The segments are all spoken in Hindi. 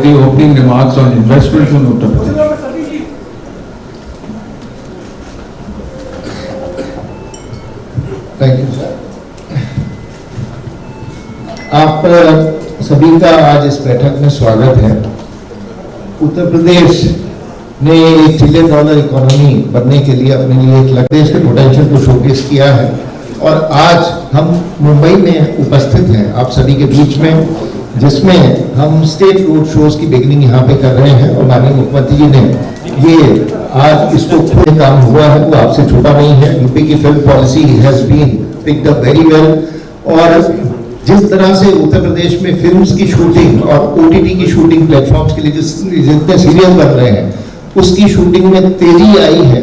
the opening remarks on investments in Uttar Pradesh. Thank you sir. आप सभी का आज इस बैठक में स्वागत है। उत्तर प्रदेश ने $1 ट्रिलियन इकोनॉमी बनने के लिए अपने लिए एक देश के पोटेंशियल को शोकेस किया है और आज हम मुंबई में उपस्थित हैं आप सभी के बीच में, जिसमें हम स्टेट रोड शोज की बिगिनिंग यहाँ पे कर रहे हैं और माननीय मुख्यमंत्री जी ने ये आज इसको खुद काम हुआ है, वो आपसे छोटा नहीं है। यूपी की film policy has been picked up very well और जिस तरह से उत्तर प्रदेश में फिल्म्स की शूटिंग और ओटीटी की शूटिंग प्लेटफॉर्म्स के लिए जितने सीरियल बन रहे हैं उसकी शूटिंग में तेजी आई है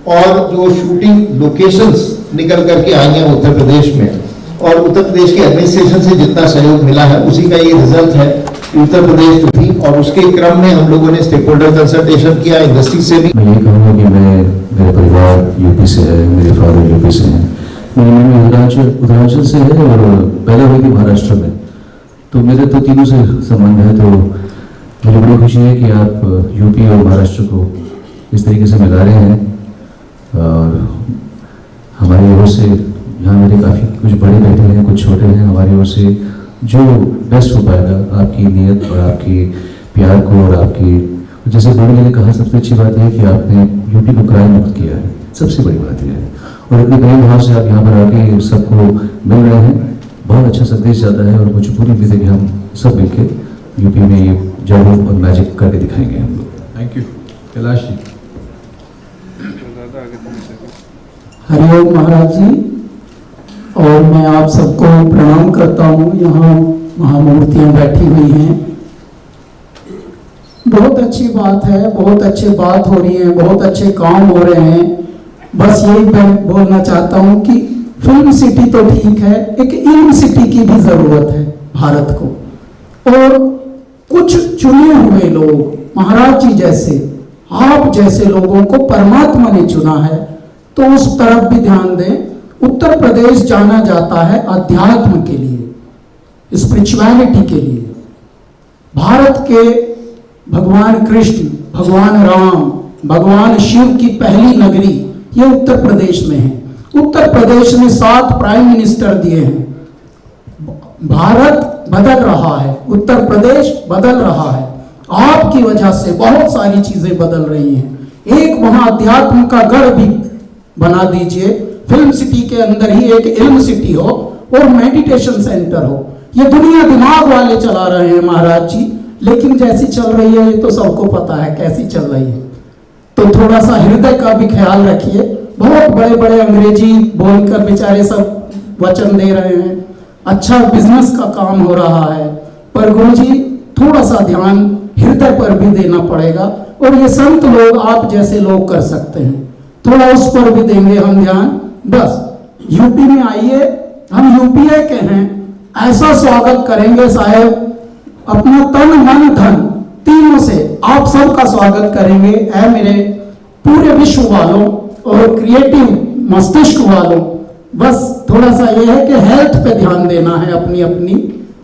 और जो शूटिंग लोकेशंस निकल करके आई हैं उत्तर प्रदेश में और उत्तर प्रदेश के एडमिनिस्ट्रेशन से जितना सहयोग मिला है उसी का ये रिजल्ट है। उत्तर प्रदेश जो थी और उसके क्रम में हम लोगों ने स्टेक होल्डर कंसल्टेशन किया, इंडस्ट्री से भी। मैं ये कहूँगा कि मेरा परिवार यूपी से है, मेरे फादर यूपी से हैं, मेरी मम्मी उत्तरांचल से है और पैदा हुई थी महाराष्ट्र में, तो मेरे तो तीनों से संबंध है। तो मुझे बड़ी खुशी है कि आप यूपी और महाराष्ट्र को इस तरीके से मिला रहे हैं और हमारी ओर से यहाँ मेरे काफ़ी कुछ बड़े बैठे हैं, कुछ छोटे हैं, हमारी ओर से जो बेस्ट हो पाएगा आपकी नीयत और आपकी प्यार को और आपकी, जैसे बोलने ने कहा, सबसे अच्छी बात है कि आपने यूपी को क्राइम मुक्त किया है, सबसे बड़ी बात यह है। और इतने प्रेम भाव से आप यहाँ पर आके सबको मिल रहे हैं, बहुत अच्छा संदेश जाता है और मुझे पूरी उम्मीद है कि हम सब मिलकर यूपी में ये जादू और मैजिक करके दिखाएंगे हम लोग। Thank you. कैलाश जी। हरिओम महाराज जी, और मैं आप सबको प्रणाम करता हूँ। यहाँ महामूर्तियाँ बैठी हुई हैं, बहुत अच्छी बात है, बहुत अच्छी बात हो रही है, बहुत अच्छे काम हो रहे हैं। बस यही मैं बोलना चाहता हूँ कि फिल्म सिटी तो ठीक है, एक इल्म सिटी की भी जरूरत है भारत को। और कुछ चुने हुए लोग, महाराज जी जैसे, आप जैसे लोगों को परमात्मा ने चुना है, तो उस तरफ भी ध्यान दें। उत्तर प्रदेश जाना जाता है अध्यात्म के लिए, स्पिरिचुअलिटी के लिए। भारत के भगवान कृष्ण, भगवान राम, भगवान शिव की पहली नगरी ये उत्तर प्रदेश में है। उत्तर प्रदेश ने 7 प्राइम मिनिस्टर दिए हैं। भारत बदल रहा है, उत्तर प्रदेश बदल रहा है, आपकी वजह से बहुत सारी चीजें बदल रही हैं। एक वहां अध्यात्म का गढ़ भी बना दीजिए, फिल्म सिटी के अंदर ही एक इल्म सिटी हो और मेडिटेशन सेंटर हो। ये दुनिया दिमाग वाले चला रहे हैं महाराज जी, लेकिन जैसी चल रही है ये तो सबको पता है कैसी चल रही है। तो थोड़ा सा हृदय का भी ख्याल रखिए। बहुत बड़े बड़े अंग्रेजी बोलकर बेचारे सब वचन दे रहे हैं, अच्छा बिजनेस का काम हो रहा है, पर गुरुजी थोड़ा सा ध्यान हृदय पर भी देना पड़ेगा और ये संत लोग, आप जैसे लोग कर सकते हैं, थोड़ा उस पर भी देंगे हम ध्यान। बस यूपी में आइए, हम यूपीए के हैं, ऐसा स्वागत करेंगे साहेब, अपना तन मन धन तीनों से आप सबका स्वागत करेंगे। ऐ मेरे पूरे विश्व वालों और क्रिएटिव मस्तिष्क वालों, बस थोड़ा सा ये है कि हेल्थ पे ध्यान देना है अपनी अपनी,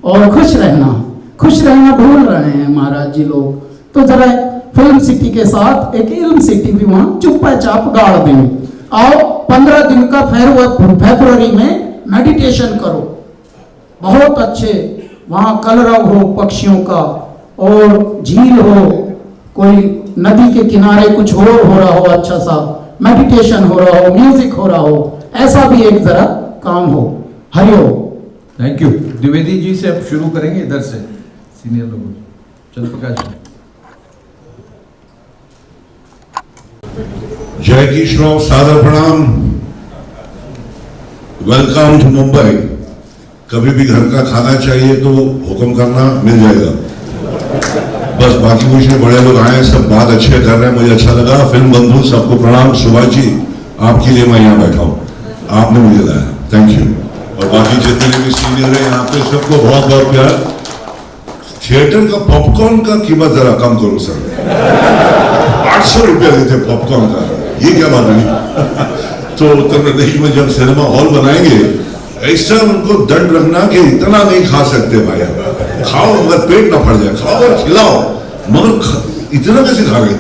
और खुश रहना भूल रहे हैं महाराज जी लोग। तो जरा फिल्म सिटी के साथ एक इल्म सिटी भी वहां चुप्पा चाप गाड़ देंगे। आओ 15 दिन का फरवरी में मेडिटेशन करो, बहुत अच्छे वहां कलरव हो पक्षियों का, और झील हो, कोई नदी के किनारे कुछ हो रहा हो, अच्छा सा मेडिटेशन हो रहा हो, म्यूजिक हो रहा हो, ऐसा भी एक जरा काम हो। हरिओम। Thank you. द्विवेदी जी से अब शुरू करेंगे, इधर से सीनियर लोग। चल प्रकाश। जय किशोर, सादर प्रणाम, वेलकम टू मुंबई। कभी भी घर का खाना चाहिए तो हुक्म करना, मिल जाएगा। बस बाकी कुछ नहीं, बड़े लोग आए, सब बात अच्छे कर रहे हैं, मुझे अच्छा लगा। फिल्म बंधु सबको प्रणाम। सुभाष जी, आपके लिए मैं यहाँ बैठा हूँ, आपने मुझे लाया, थैंक यू। और बाकी जितने भी सीनियर है यहाँ पे सबको बहुत बहुत प्यार। थिएटर का पॉपकॉर्न का कीमत जरा कम करो सर, 800 रुपया देते पॉपकॉर्न का, ये क्या बात है। तो उत्तर प्रदेश में जब सिनेमा हॉल बनाएंगे, ऐसा उनको दंड रखना कि इतना नहीं खा सकते भाई, खाओ मगर पेट ना फट जाए, खाओ और खिलाओ। मगर इतना कैसे खा गए?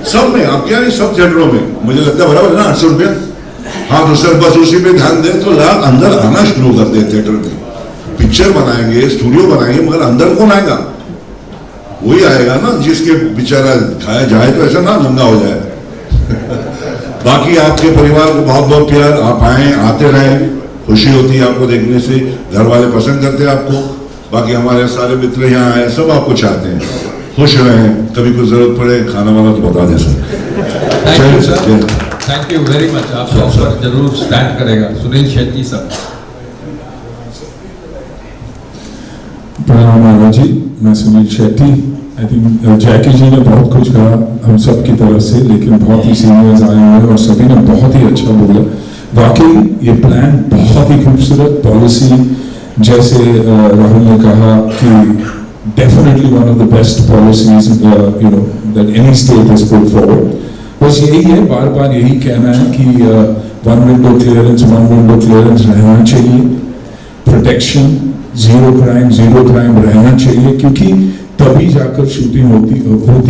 सब में, आप क्या नहीं, सब थिएटरों में मुझे लगता है बराबर है ना, 800 रुपया। हाँ तो सर बस उसी पे ध्यान दें तो लोग अंदर आना शुरू कर दे। थिएटर में पिक्चर बनाएंगे, स्टूडियो बनाएंगे, मगर अंदर कौन आएगा? वही आएगा ना जिसके बेचारा खाया जाए तो ऐसा ना नंगा हो जाए। बाकी आपके परिवार को बहुत बहुत प्यार, आप आए, आते रहे, खुशी होती है आपको देखने से, घर वाले पसंद करते हैं आपको। बाकी हमारे सारे मित्र यहाँ आए, सब आपको चाहते हैं, खुश रहें, कभी कुछ जरूरत पड़े खाना वाना तो बता दें sir. Thank you sir, thank you very much. आपका ऑफर जरूर स्टैंड करेगा। सुनील शेट्टी सर। प्रणाम महाराज जी, मैं सुनील शेट्टी। आई थिंक जैकी जी ने बहुत कुछ कहा हम सब की तरफ से, लेकिन बहुत ही सीनियर्स आए हुए हैं और सभी ने बहुत ही अच्छा बोला। वाकई ये प्लान बहुत ही खूबसूरत, पॉलिसी जैसे राहुल ने कहा कि definitely one of the best policies you know that any state has put forward. बस यही है, बार बार यही कहना है कि वन विंडो क्लियरेंस रहना चाहिए, प्रोटेक्शन, जीरो क्राइम रहना चाहिए, क्योंकि तभी जाकर शूटिंग होती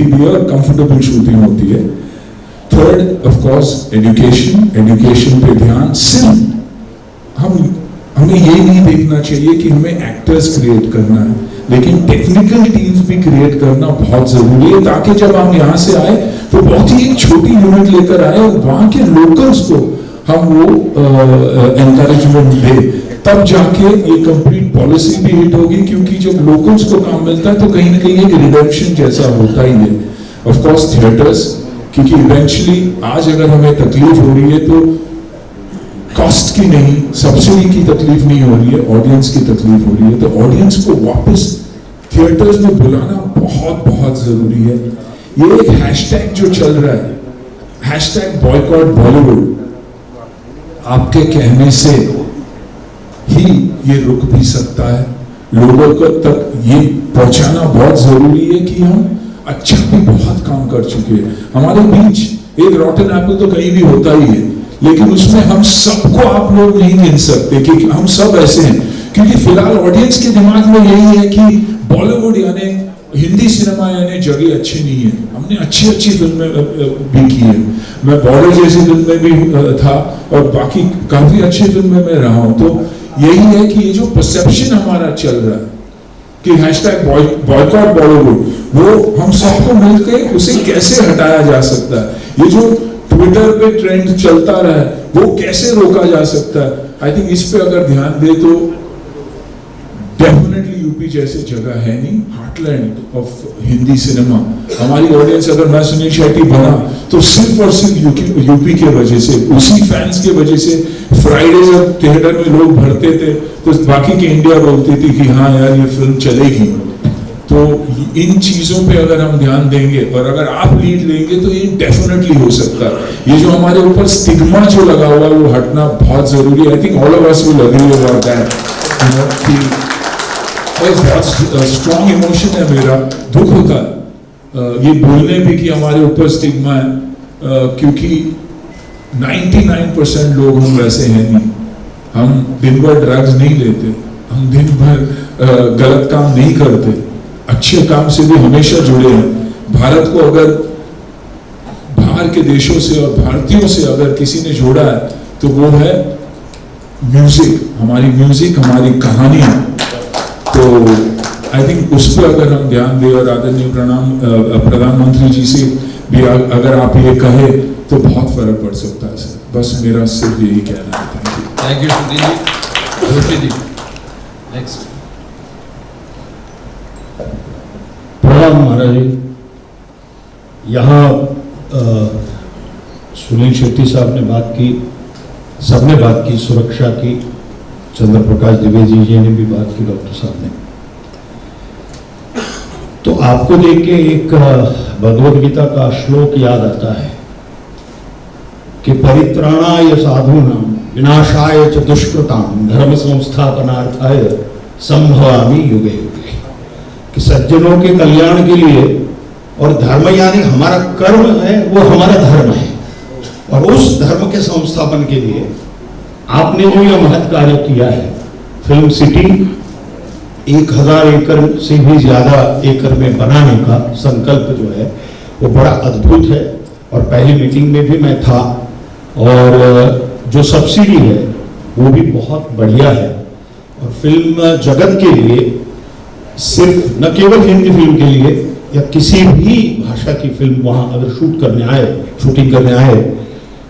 भी है और कंफर्टेबल शूटिंग होती है। थर्ड ऑफ कोर्स एजुकेशन पे ध्यान। सिर्फ हमें ये नहीं देखना चाहिए कि हमें एक्टर्स क्रिएट करना है, लेकिन टेक्निकल टीम्स भी क्रिएट करना बहुत जरूरी है, ताकि जब हम यहाँ से आए तो बहुत ही एक छोटी यूनिट लेकर आए और वहां के लोकल्स को हम वो एनकरेजमेंट दे, तब जाके ये कंप्लीट पॉलिसी भी हिट होगी। क्योंकि जब लोकल्स को काम मिलता है तो कहीं ना कहीं एक रिडम्पशन जैसा होता ही है। ऑफ कोर्स थिएटर्स, क्योंकि इवेंचुअली आज अगर हमें तकलीफ हो रही है तो कॉस्ट की नहीं, सब्सिडी की तकलीफ नहीं हो रही है, ऑडियंस की तकलीफ हो रही है। तो ऑडियंस को वापस थिएटर्स में बुलाना बहुत बहुत जरूरी है। ये एक हैशटैग जो चल रहा है, हैशटैग बॉयकॉट बॉलीवुड, आपके कहने से ही ये रुक भी सकता है। लोगों को तक ये पहुंचाना बहुत जरूरी है कि हम अच्छा भी बहुत काम कर चुके हैं। हमारे बीच एक रॉटन एप्पल तो कहीं भी होता ही है, लेकिन उसमें हम सबको आप लोग नहीं गिन सकते कि हम सब ऐसे हैं। क्योंकि फिलहाल ऑडियंस के दिमाग में यही है कि बॉलीवुड यानी हिंदी सिनेमा यानी जगह अच्छी नहीं है। हमने अच्छी फिल्में भी की है, मैं बॉर्डर जैसी फिल्म में भी था और बाकी काफी अच्छी फिल्में में रहा हूं। तो यही है कि ये जो परसेप्शन हमारा चल रहा है कि हैशटैग बॉयकॉट बॉलीवुड, वो हम सबको मिलकर उसे कैसे हटाया जा सकता है। ये जो ट्विटर पे ट्रेंड चलता रहा है वो कैसे रोका जा सकता है। आई थिंक इस पे अगर ध्यान दे तो डेफिनेटली यूपी जैसे जगह है नहीं, हार्टलैंड ऑफ हिंदी सिनेमा। हमारी ऑडियंस, अगर मैं सुनील शेट्टी बना तो सिर्फ और सिर्फ यूपी के वजह से, उसी फैंस के वजह से। फ्राइडे जब थिएटर में लोग भरते थे तो बाकी की इंडिया बोलती थी कि हाँ यार ये फिल्म चलेगी। तो इन चीजों पे अगर हम ध्यान देंगे और अगर आप लीड लेंगे तो ये डेफिनेटली हो सकता है। ये जो हमारे ऊपर स्टिग्मा जो लगा हुआ है वो हटना बहुत जरूरी है। I think all of us will agree about that. बहुत स्ट्रॉन्ग इमोशन है मेरा, दुख होता है ये बोलने भी कि हमारे ऊपर स्टिग्मा है, क्योंकि 99% लोग हम वैसे हैं नहीं। हम दिन भर ड्रग्स नहीं लेते, हम दिन भर गलत काम नहीं करते, अच्छे काम से भी हमेशा जुड़े हैं। भारत को अगर बाहर के देशों से और भारतीयों से अगर किसी ने जोड़ा है तो वो है म्यूजिक, हमारी कहानियां। तो आई थिंक उस पर अगर हम ध्यान दें और आदरणीय प्रधानमंत्री जी से भी अगर आप ये कहे तो बहुत फर्क पड़ सकता है सर। बस मेरा सिर्फ यही कहना है। Thank you Sunil ji. Joshi ji next. प्रणाम महाराज जी। यहाँ सुनील शेट्टी साहब ने बात की, सबने बात की सुरक्षा की, चंद्र प्रकाश द्विवेदी जी ने भी बात की, डॉक्टर साहब ने। तो आपको देख के एक भगवद गीता का श्लोक याद आता है कि परित्राणाय साधूनां विनाशाय च दुष्कृतां धर्म संस्थापनार्थाय संभवामि युगे युगे। कि सज्जनों के कल्याण के लिए, और धर्म यानी हमारा कर्म है, वो हमारा धर्म है, और उस धर्म के संस्थापन के लिए आपने जो यह महत् कार्य किया है, फिल्म सिटी 1000 एकड़ से भी ज्यादा एकड़ में बनाने का संकल्प जो है वो बड़ा अद्भुत है। और पहली मीटिंग में भी मैं था, और जो सब्सिडी है वो भी बहुत बढ़िया है। और फिल्म जगत के लिए, सिर्फ न केवल हिंदी फिल्म के लिए या किसी भी भाषा की फिल्म वहां अगर शूटिंग करने आए,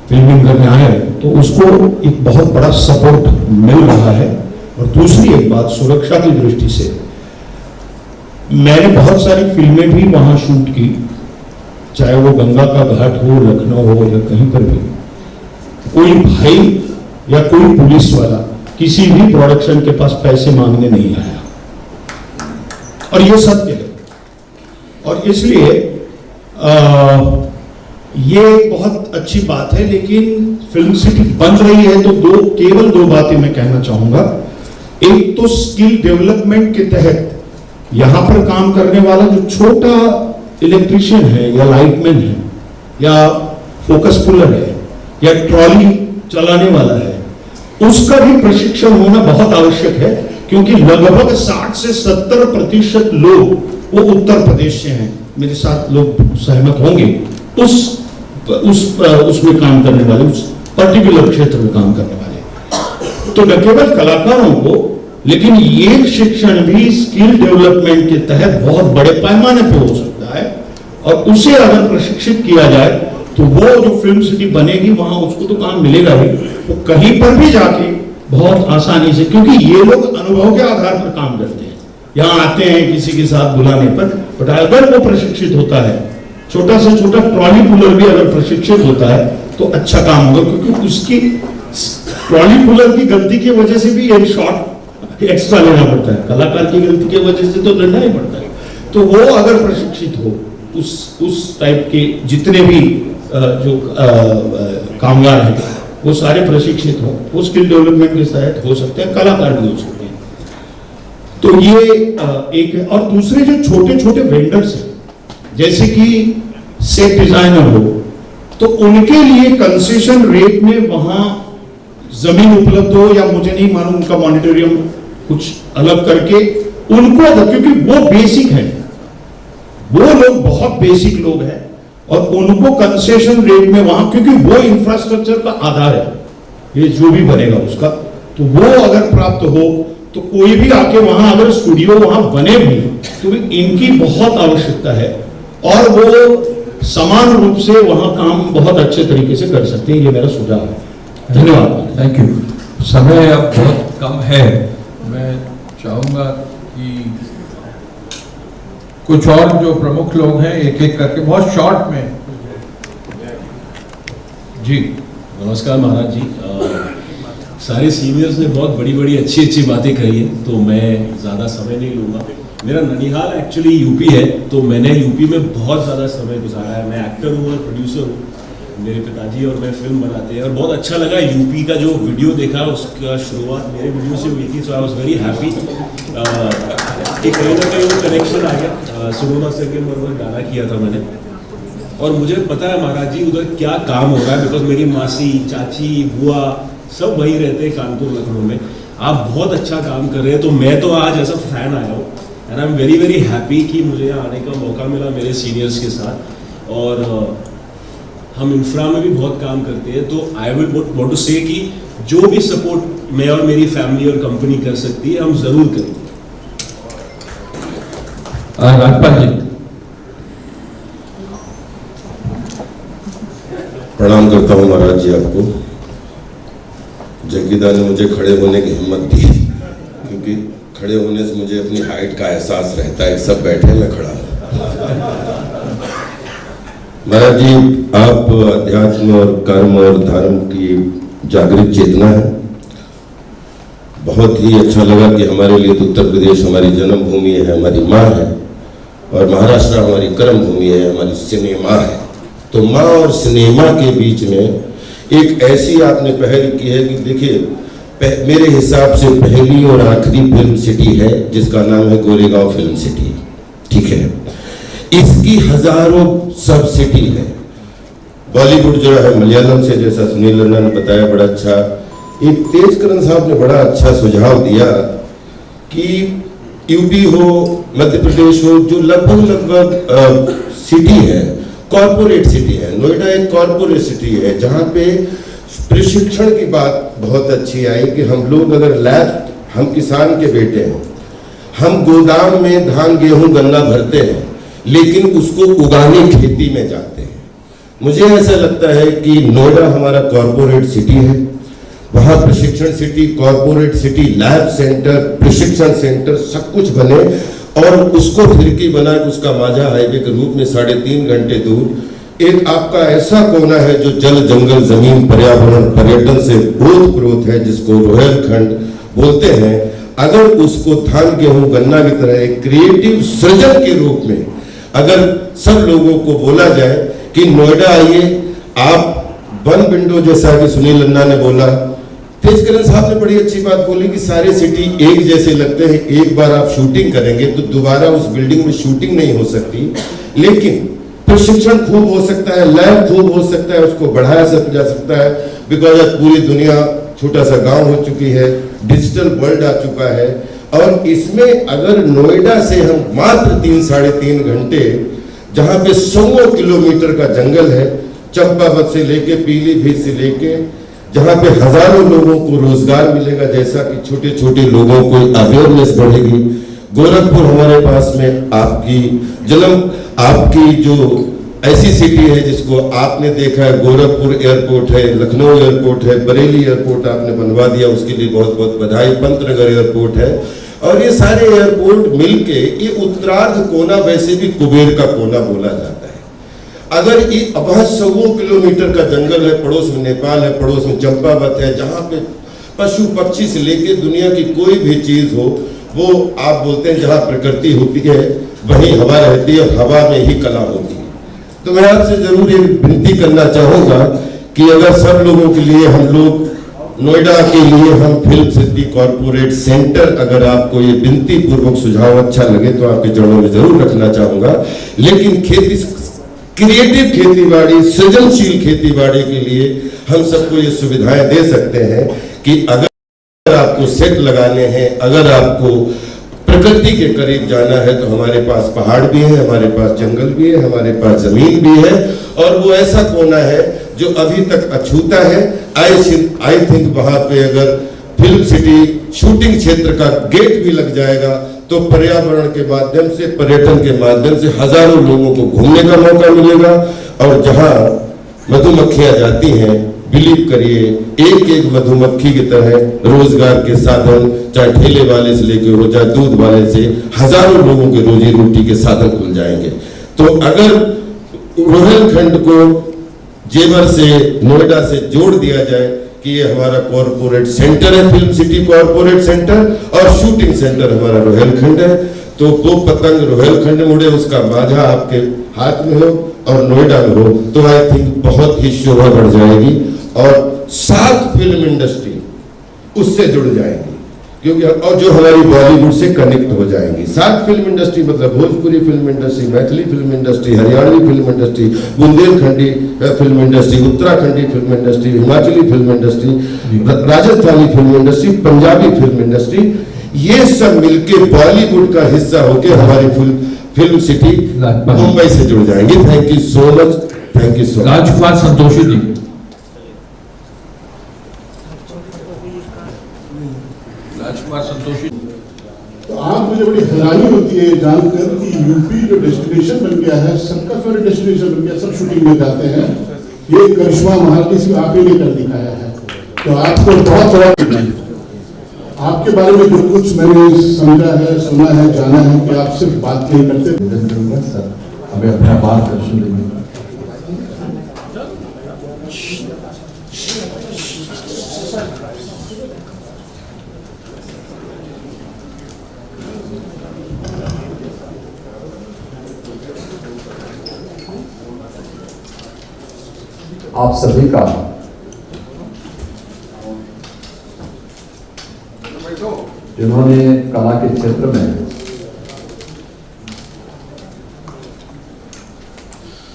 फिल्मिंग करने आए, तो उसको एक बहुत बड़ा सपोर्ट मिल रहा है। और दूसरी एक बात, सुरक्षा की दृष्टि से मैंने बहुत सारी फिल्में भी वहां शूट की, चाहे वो गंगा का घाट हो, लखनऊ हो या कहीं पर भी। कोई भाई या कोई पुलिस वाला किसी भी प्रोडक्शन के पास पैसे मांगने नहीं आया, और ये सत्य है। और इसलिए ये बहुत अच्छी बात है। लेकिन फिल्म सिटी बन रही है तो केवल दो बातें मैं कहना चाहूंगा। एक तो स्किल डेवलपमेंट के तहत यहां पर काम करने वाला जो छोटा इलेक्ट्रिशियन है या लाइटमैन है या फोकस पुलर है या ट्रॉली चलाने वाला है, उसका भी प्रशिक्षण होना बहुत आवश्यक है। क्योंकि लगभग 60 से 70% लोग वो उत्तर प्रदेश से हैं, मेरे साथ लोग सहमत होंगे। उसमें काम करने वाले, उस पर्टिकुलर क्षेत्र में काम करने वाले, तो न केवल कलाकारों को, लेकिन ये शिक्षण भी स्किल डेवलपमेंट के तहत बहुत बड़े पैमाने पर हो सकता है। और उसे अगर प्रशिक्षित किया जाए तो वो जो फिल्म सिटी बनेगी वहां उसको तो काम मिलेगा ही, वो कहीं पर भी जाके बहुत आसानी से, क्योंकि ये लोग अनुभव के आधार पर काम करते हैं, यहाँ आते हैं किसी के साथ बुलाने पर। बट अगर वो प्रशिक्षित होता है, छोटा से छोटा ट्रॉली पुलर भी अगर प्रशिक्षित होता है तो अच्छा काम होगा। क्योंकि उसकी ट्रॉली पुलर की गलती की वजह से भी एक शॉट एक्स्ट्रा लेना पड़ता है, कलाकार की गलती की वजह से तो लेना ही पड़ता है। तो वो अगर प्रशिक्षित हो, उस टाइप के जितने भी जो कामगार हैं वो सारे प्रशिक्षित हो, वो स्किल डेवलपमेंट के तहत हो सकते हैं, कलाकार भी हो सकते हैं। तो ये एक है। और दूसरे जो छोटे छोटे वेंडर्स हैं, जैसे कि सेट डिजाइनर हो, तो उनके लिए कंसेशन रेट में वहां जमीन उपलब्ध हो, या मुझे नहीं मालूम उनका मॉनिटोरियम कुछ अलग करके उनको, क्योंकि वो बेसिक है, वो लोग बहुत बेसिक लोग हैं, और उनको कंसेशन रेट में वहां, क्योंकि वो इंफ्रास्ट्रक्चर का आधार है, ये जो भी बनेगा उसका, तो वो अगर प्राप्त हो तो कोई भी आके वहां अगर स्टूडियो वहां बने भी तो इनकी बहुत आवश्यकता है, और वो समान रूप से वहां काम बहुत अच्छे तरीके से कर सकते हैं। ये मेरा सुझाव है। धन्यवाद। Thank you. समय अब बहुत कम है, मैं चाहूंगा कि कुछ और जो प्रमुख लोग हैं एक एक करके बहुत शॉर्ट में। जी नमस्कार महाराज जी। सारे सीनियर्स ने बहुत बड़ी बड़ी अच्छी अच्छी बातें कही हैं, तो मैं ज़्यादा समय नहीं लूँगा। मेरा ननिहाल एक्चुअली यूपी है, तो मैंने यूपी में बहुत ज़्यादा समय गुजारा है। मैं एक्टर हूँ और प्रोड्यूसर हूँ। मेरे पिताजी और मैं फिल्म बनाते हैं, और बहुत अच्छा लगा यूपी का जो वीडियो देखा, उसका शुरुआत मेरे वीडियो से हुई थी, सो आई वॉज वेरी हैप्पी कि कहीं ना कहीं वो कनेक्शन आ गया। सुनोना सर के मरवर गाना किया था मैंने, और मुझे पता है महाराज जी उधर क्या काम हो रहा है, बिकॉज मेरी मासी, चाची, बुआ सब वहीं रहते हैं कानपुर, लखनऊ में। आप बहुत अच्छा काम कर रहे हैं, तो मैं तो आज ऐसा फैन आया हूँ, and I am very very happy कि मुझे यहाँ आने का मौका मिला मेरे सीनियर्स के साथ। और हम इंफ्रा में भी बहुत काम करते हैं, तो आई विल वांट टू से कि जो भी सपोर्ट मैं और मेरी फैमिली और कंपनी कर सकती है, हम जरूर करेंगे। राजपाल जी। प्रणाम करता हूँ महाराज जी आपको। जग्गीदा ने मुझे खड़े होने की हिम्मत दी, क्योंकि खड़े होने से मुझे अपनी हाइट का एहसास रहता है। सब बैठे, मैं खड़ा हूँ। महाराज जी, आप अध्यात्म और कर्म और धर्म की जागृत चेतना है। बहुत ही अच्छा लगा कि हमारे लिए तो उत्तर प्रदेश हमारी जन्मभूमि है, हमारी माँ है, और महाराष्ट्र हमारी कर्म भूमि है, हमारी सिनेमा है। तो माँ और सिनेमा के बीच में एक ऐसी आपने पहल की है कि देखिए, मेरे हिसाब से पहली और आखिरी फिल्म सिटी है जिसका नाम है गोरेगांव फिल्म सिटी। ठीक है, इसकी हजारों सब सिटी है। बॉलीवुड जो है मलयालम से, जैसा सुनील लन्ना ने बताया, बड़ा अच्छा। एक तेजकरण साहब ने बड़ा अच्छा सुझाव दिया कि यूपी हो, मध्य प्रदेश हो, जो लगभग सिटी है, कॉरपोरेट सिटी है। नोएडा एक कॉरपोरेट सिटी है जहाँ पे प्रशिक्षण की बात बहुत अच्छी आई कि हम लोग अगर लैब, हम किसान के बेटे हैं, हम गोदाम में धान गेहूं गन्ना भरते हैं लेकिन उसको उगाने खेती में जाते हैं। मुझे ऐसा लगता है कि नोएडा हमारा कॉरपोरेट सिटी है, वहाँ प्रशिक्षण city, corporate city, lab centre, प्रशिक्षण सेंटर सब कुछ बने और उसको फिरकी बना के उसका माझा हाईवे के रूप में 3.5 घंटे दूर एक आपका ऐसा कोना है जो जल जंगल जमीन पर्यावरण पर्यटन से ओतप्रोत है, जिसको रोहेलखंड बोलते हैं। अगर उसको धान गेहूं गन्ना की तरह एक क्रिएटिव सृजन के रूप में अगर सब लोगों को बोला जाए कि नोएडा आइए, आप वन विंडो जैसा कि सुनील अन्ना ने बोला, तेजकरण साहब ने बड़ी अच्छी बात बोली कि सारे सिटी एक जैसे लगते हैं, एक बार आप शूटिंग करेंगे तो दोबारा उस बिल्डिंग में शूटिंग नहीं हो सकती, लेकिन प्रशिक्षण खूब हो सकता है, लैब खूब हो सकता है, उसको बढ़ाया जा सकता है। बिकॉज आज पूरी दुनिया छोटा सा गांव हो चुकी है, डिजिटल वर्ल्ड आ चुका है और इसमें अगर नोएडा से हम मात्र 3-3.5 घंटे, जहां पे 100 किलोमीटर का जंगल है, चंपावत से लेके पीलीभीत से लेके, जहां पे हजारों लोगों को रोजगार मिलेगा, जैसा कि छोटे छोटे लोगों को अवेयरनेस बढ़ेगी। गोरखपुर हमारे पास में आपकी जो ऐसी सिटी है जिसको आपने देखा है, गोरखपुर एयरपोर्ट है, लखनऊ एयरपोर्ट है, बरेली एयरपोर्ट आपने बनवा दिया, उसके लिए बहुत बहुत बधाई। पंतनगर एयरपोर्ट है और ये सारे एयरपोर्ट मिलके ये उत्तरार्ध कोना वैसे भी कुबेर का कोना बोला जाता है। अगर ये अब 100 किलोमीटर का जंगल है, पड़ोस में नेपाल है, पड़ोस में चंपावत है, जहाँ पे पशु पक्षी से लेके दुनिया की कोई भी चीज हो, वो आप बोलते हैं जहाँ प्रकृति होती है वहीं हवा रहती है, हवा में ही कला होती है। तो मैं आपसे जरूर ये विनती करना चाहूंगा कि अगर सब लोगों के लिए हम लोग नोएडा के लिए हम फिल्म सिटी कॉर्पोरेट सेंटर, अगर आपको ये विनती पूर्वक सुझाव अच्छा लगे तो आपके जड़ों में जरूर रखना चाहूंगा। लेकिन क्रिएटिव खेतीबाड़ी, सृजनशील खेतीबाड़ी के लिए हम सबको ये सुविधाएं दे सकते हैं कि अगर आपको सेट लगाने हैं, अगर आपको प्रकृति के करीब जाना है तो हमारे पास पहाड़ भी है, हमारे पास जंगल भी है, हमारे पास जमीन भी है और वो ऐसा कोना है जो अभी तक अछूता है। आई थिंक वहां पे अगर फिल्म सिटी शूटिंग क्षेत्र का गेट भी लग जाएगा तो पर्यावरण के माध्यम से, पर्यटन के माध्यम से हजारों लोगों को घूमने का मौका मिलेगा। और जहां मधुमक्खियां जाती हैं, बिलीव करिए, एक एक मधुमक्खी की तरह रोजगार के साधन, चाहे ठेले वाले से लेकर हो, चाहे दूध वाले से, हजारों लोगों के रोजी रोटी के साधन खुल जाएंगे। तो अगर रोहेलखंड को जेवर से, नोएडा से जोड़ दिया जाए कि ये हमारा कॉर्पोरेट सेंटर है, फिल्म सिटी कॉर्पोरेट सेंटर, और शूटिंग सेंटर हमारा रोहेलखंड है, तो वो पतंग रोहेलखंड में उड़े, उसका माझा आपके हाथ में हो और नोएडा में हो, तो आई थिंक बहुत ही शोभा बढ़ जाएगी और 7 फिल्म इंडस्ट्री उससे जुड़ जाएंगी, क्योंकि और जो हमारी बॉलीवुड से कनेक्ट हो जाएंगी। 7 फिल्म इंडस्ट्री मतलब Bhojpuri film industry, Maithili film industry, Haryanvi film industry, Bundelkhandi film industry, Uttarakhandi film industry, Himachali film industry, Rajasthani film industry, Punjabi film industry, ये सब मिलके बॉलीवुड का हिस्सा होकर हमारी फिल्म सिटी मुंबई से जुड़ जाएंगे। Thank you so much, thank you so much. Rajkumar Santoshi ji. Rajkumar Santoshi. तो आज मुझे बड़ी हैरानी होती है जानकर कि यूपी जो डेस्टिनेशन बन गया है, सबका फेवरेट डेस्टिनेशन बन गया, सब शूटिंग में जाते हैं। ये करिश्मा महारानी सिंह आप ही ने कर दिखाया है, तो आपको बहुत बहुत आपके बारे में जो कुछ मैंने समझा है, सुना है, जाना है कि आप सिर्फ बात नहीं करते। सर हमें अपना मार्गदर्शन देंगे। आप सभी का जिन्होंने कला के क्षेत्र में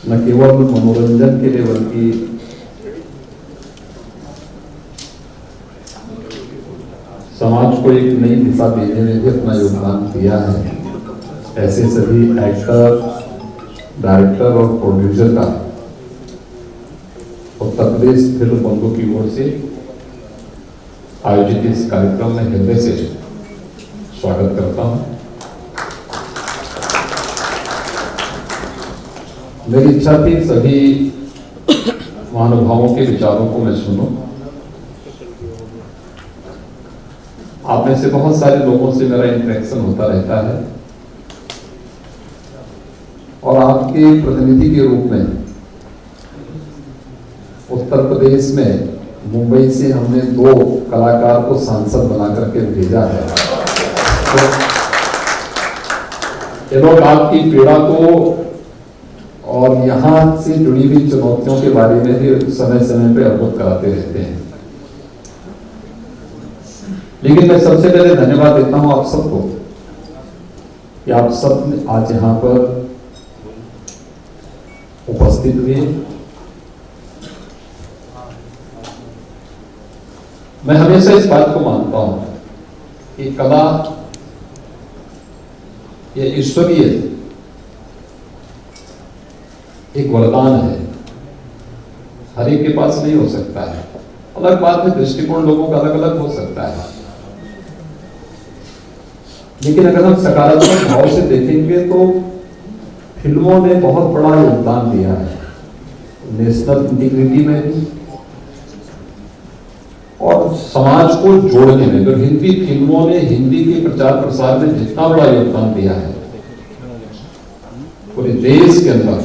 न केवल मनोरंजन के लिए बल्कि समाज को एक नई दिशा देने में भी अपना योगदान दिया है। ऐसे सभी एक्टर, डायरेक्टर और प्रोड्यूसर का उत्तर प्रदेश फिल्म बंधु की ओर से आयोजित इस कार्यक्रम में हृदय से स्वागत करता हूं। मेरी इच्छा थी सभी महानुभावों के विचारों को मैं सुनूं। आप में से बहुत सारे लोगों से मेरा इंटरेक्शन होता रहता है और आपके प्रतिनिधि के रूप में उत्तर प्रदेश में मुंबई से हमने 2 कलाकार को सांसद बना करके भेजा है। तो ये लोग आपकी पीड़ा को और यहाँ से जुड़ी हुई चुनौतियों के बारे में भी समय समय पे अवगत कराते रहते हैं। लेकिन मैं सबसे पहले धन्यवाद देता हूं आप सबको कि आप सब आज यहाँ पर उपस्थित हुए। मैं हमेशा इस बात को मानता हूं कि कला ये ईश्वरीय एक वरदान है, हर एक के पास नहीं हो सकता है। अलग बात है, दृष्टिकोण लोगों का अलग अलग हो सकता है, लेकिन अगर हम सकारात्मक भाव से देखेंगे तो फिल्मों ने बहुत बड़ा योगदान दिया है नेशनल इंटीग्रिटी में भी और समाज को जोड़ने में। तो हिंदी फिल्मों ने हिंदी के प्रचार प्रसार में जितना बड़ा योगदान दिया है पूरे देश के अंदर,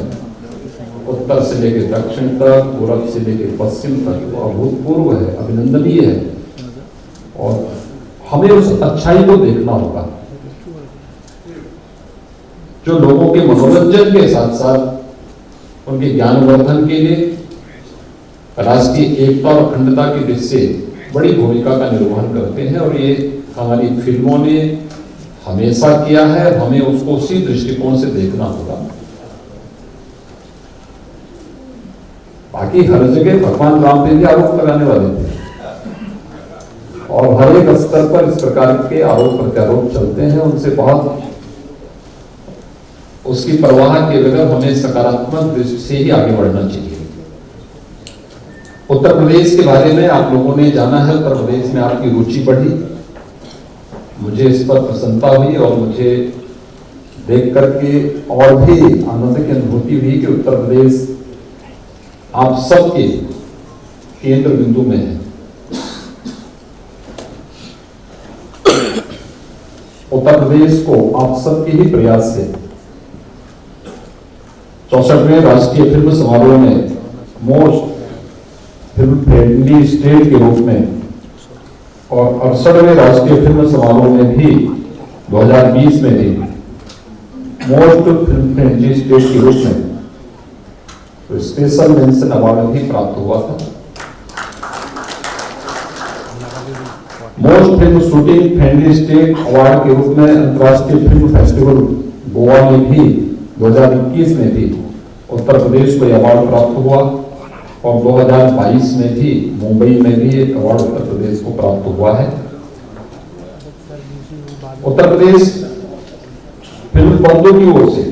उत्तर से लेकर दक्षिण तक, पूर्व से लेकर पश्चिम तक, वो अभूतपूर्व है, अभिनंदनीय है। और हमें उस अच्छाई को देखना होगा जो लोगों के मनोरंजन के साथ साथ उनके ज्ञानवर्धन के लिए राष्ट्रीय एकता और अखंडता की दृष्टि से बड़ी भूमिका का निर्वहन करते हैं। और ये हमारी फिल्मों ने हमेशा किया है, हमें उसको उसी दृष्टिकोण से देखना होगा। बाकी हर जगह भगवान राम पे भी आरोप लगाने वाले थे और हर एक स्तर पर इस प्रकार के आरोप प्रत्यारोप चलते हैं। उनसे बहुत उसकी परवाह के बगैर हमें सकारात्मक दृष्टि से ही आगे बढ़ना चाहिए। उत्तर प्रदेश के बारे में आप लोगों ने जाना है, उत्तर प्रदेश में आपकी रुचि बढ़ी, मुझे इस पर प्रसन्नता हुई और मुझे देख करके और भी आनंद की अनुभूति हुई कि उत्तर प्रदेश आप सबके केंद्र बिंदु में है। उत्तर प्रदेश को आप सबके ही प्रयास से 64वें राष्ट्रीय फिल्म समारोह में मोस्ट फिल्म फ्रेंडली स्टेट के रूप में और 68वें राष्ट्रीय फिल्म समारोह में भी 2020 में भी मोस्ट फिल्म फ्रेंडली स्टेट के रूप में तो स्पेशल मेंशन अवार्ड भी प्राप्त हुआ था। Most film shooting friendly state award के रूप में अंतर्राष्ट्रीय फिल्म फेस्टिवल गोवा में भी 2021 में भी उत्तर प्रदेश को अवार्ड प्राप्त हुआ और 2022 में भी मुंबई में भी एक अवार्ड उत्तर प्रदेश को प्राप्त हुआ है। उत्तर प्रदेश फिल्म बंधु की ओर से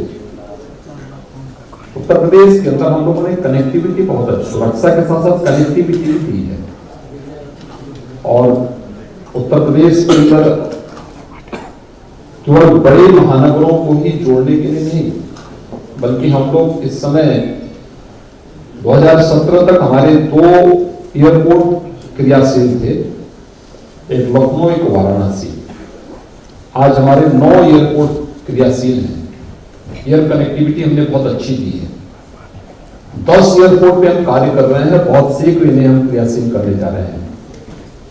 उत्तर प्रदेश के अंदर हम लोगों ने कनेक्टिविटी बहुत अच्छी, सुरक्षा के साथ साथ कनेक्टिविटी भी है। और उत्तर प्रदेश के अंदर केवल बड़े महानगरों को ही जोड़ने के लिए नहीं, बल्कि हम लोग इस समय 2017 तक हमारे 2 एयरपोर्ट क्रियाशील थे, एक लखनऊ एक वाराणसी। आज हमारे 9 एयरपोर्ट क्रियाशील हैं। एयर कनेक्टिविटी हमने बहुत अच्छी दी है। 10 एयरपोर्ट पे हम कार्य कर रहे हैं, बहुत शीघ्र इन्हें हम क्रियाशील करने जा रहे हैं।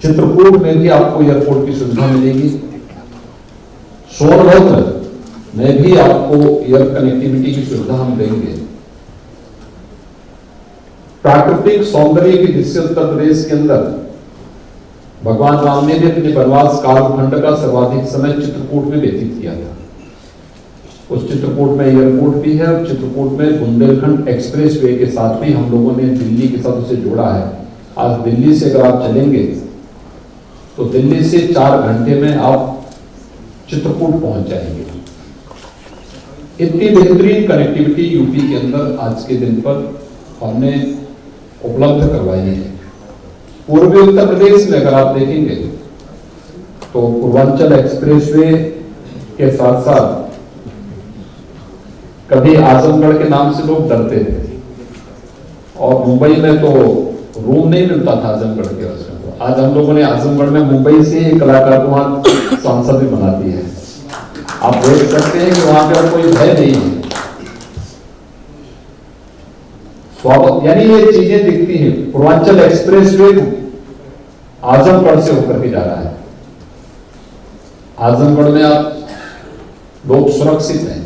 चित्रकूट में भी आपको एयरपोर्ट की सुविधा मिलेगी। सोनभद्र में भी आपको एयर कनेक्टिविटी की सुविधा हम देंगे। प्राकृतिक सौंदर्य की दृष्टि से उत्तर प्रदेश के अंदर भगवान राम ने भी अपने वनवास कालखंड का सर्वाधिक समय चित्रकूट में व्यतीत किया था। उस चित्रकूट में एयरपोर्ट भी है और चित्रकूट में बुंदेलखंड एक्सप्रेस वे के साथ भी हम लोगों ने दिल्ली के साथ उसे जोड़ा है। आज दिल्ली से अगर आप चलेंगे तो दिल्ली से 4 घंटे में आप चित्रकूट पहुंच जाएंगे। इतनी बेहतरीन कनेक्टिविटी यूपी के अंदर आज के दिन पर हमने उपलब्ध करवाई है। पूर्वी उत्तर प्रदेश में अगर आप देखेंगे तो पूर्वांचल एक्सप्रेसवे के साथ साथ कभी आजमगढ़ के नाम से लोग डरते थे और मुंबई में तो रूम नहीं मिलता था आजमगढ़ के वजह से। तो आज हम लोगों ने आजमगढ़ में मुंबई से एक कलाकार को वहां सांसद भी बना दी है। आप देख सकते हैं कि वहां पे कोई भय नहीं है। यानी ये चीजें दिखती हैं। पूर्वांचल एक्सप्रेसवे आजमगढ़ से होकर के जा रहा है। आजमगढ़ में आप लोग सुरक्षित हैं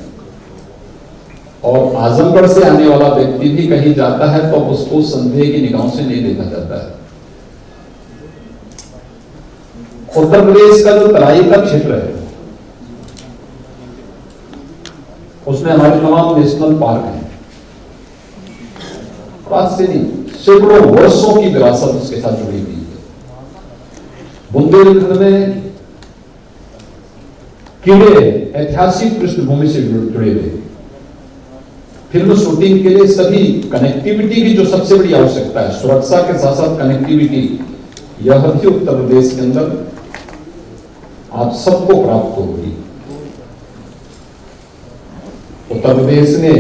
और आजमगढ़ से आने वाला व्यक्ति भी कहीं जाता है तो उसको संदेह की निगाहों से नहीं देखा जाता है। उत्तर प्रदेश का जो तराई का क्षेत्र है उसमें हमारे तमाम नेशनल पार्क हैं। आज से नहीं, सैकड़ों वर्षों की विरासत उसके साथ जुड़ी हुई है। बुंदेलखंड में कीड़े ऐतिहासिक पृष्ठभूमि से जुड़े हुए। फिल्म शूटिंग के लिए सभी कनेक्टिविटी की जो सबसे बड़ी आवश्यकता है, सुरक्षा के साथ साथ कनेक्टिविटी, यह भी उत्तर प्रदेश के अंदर आप सबको प्राप्त होगी। उत्तर प्रदेश ने